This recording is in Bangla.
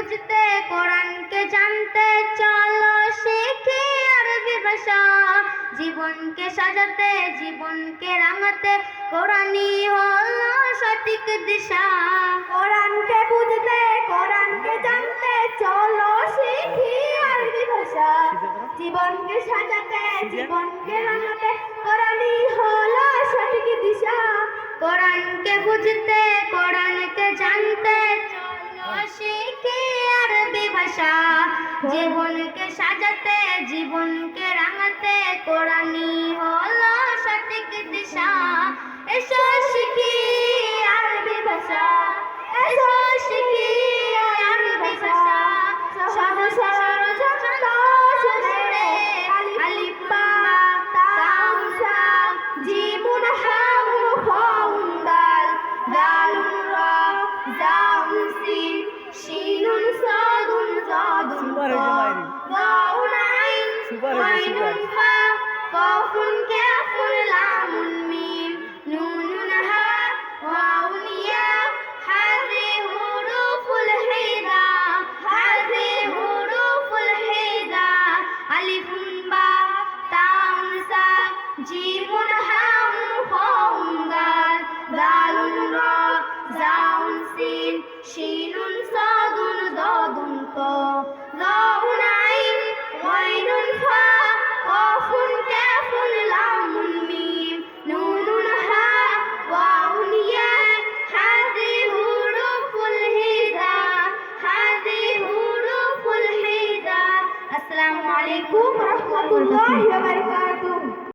বুঝতে কোরআনকে জানতে চলো শিখি আরবি ভাষা। জীবনকে সাজাতে জীবনকে রাঙাতে কোরআনই হলো সঠিক দিশা। কোরআনকে বুঝতে কোরআনকে জানতে চলো শিখি আরবি ভাষা। জীবনকে সাজাতে জীবনকে রাঙাতে কোরআনই হলো সঠিক দিশা। কোরআনকে বুঝতে কোরআনকে জানতে চলো শিখি আরবি ভাষা। জীবনকে সাজাতে জীবনকে রাঙাতে কোরআনই হলো সঠিক দিশা। এসো শিখি আরবি ভাষা, এসো শিখি আরবি ভাষা। সহজ সরল ছোট সুরে আলিফ বা তা সা জিমুন হা খাউন দাল দালুন রা জাউন সিন শিনুন সাদুন জাদুন গাউন আইন আইনুন ফা কাফুন কাফুন লামুন মিম নুনুন হা ওয়াউন ইয়া হাযি হুরুফুল হিজা, হাযি হুরুফুল হিজা। আলিফুন বা তাউন সা জিমুন হাউন খাউন দাল দালুন রা জাউন সিন শিনুন সাদুন দাদুন তা গাউন আইন গাইনুন ফা কাফুন কাফুন লামুন মিম নুনুন হা ওয়াউন ইয়া হাযি হুরুফুল হিজা, হাযি হুরুফুল হিজা। আসসালামু আলাইকুম ওয়া রাহমাতুল্লাহি ওয়া বারাকাতুহু।